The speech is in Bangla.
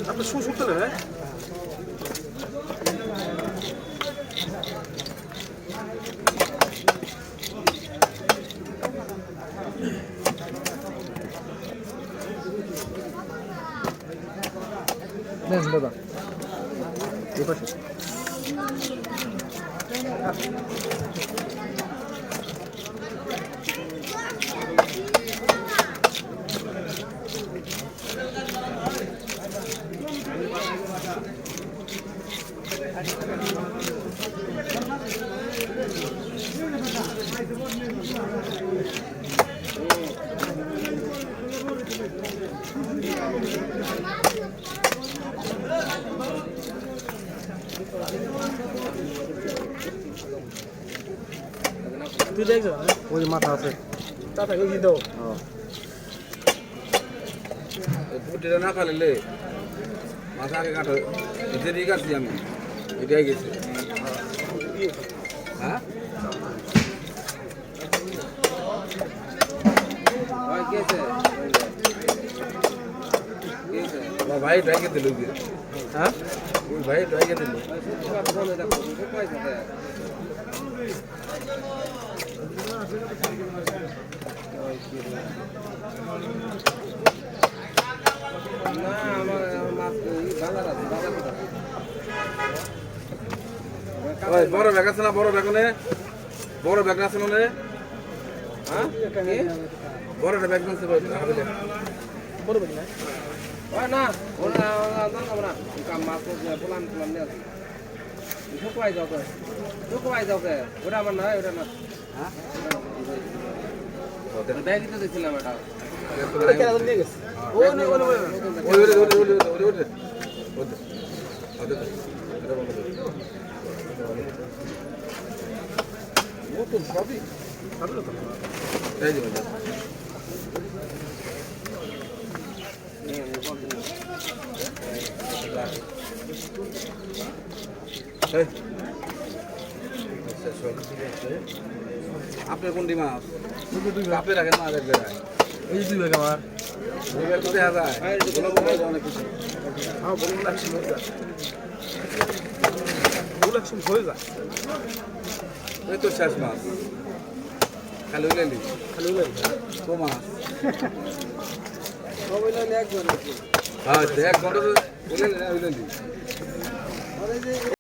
আপনার শু শুনতে হ্যাঁ দাদা এই পাশে তুই দেখছো ওই মাথা আছে তাতে কি দাও পুটিটা না খালে মাথা আগে কাটো এটাই কাটছি আমি এটাই গেছে হ্যাঁ ভাই ড্রাইকে দিল হ্যাঁ ওই ভাই ড্রাইকে দিল বড় ব্যাগ আছে না বড় ব্যাগ বড় ব্যাগ আছে না হ্যাঁ বড় ব্যাগ আছে বড় ব্যাগ না না ওরা আমরা কাম মাছ পোলান পোলান নিয়ে আসি ঢুকবাই যাও কে ওটা আমার নয় ওটা না হ্যাঁ ব্যাগই তো দিছিলাম এটা নিয়ে গেছে নতুন সবই এই যে আপনার কোনটি মাছ আপনি রাখেন মাছ এক জায়গায় এই দুই ব্যাগ আমার দুই ব্যাগ দেখা যায় অনেক কিছু হ্যাঁ বলুন লাগছে বলুন হয়ে যায় ওই তো শেষ মাছ খালি উইলেলি তো মাছ হ্যাঁ এক ঘন্টা তো উইলেলি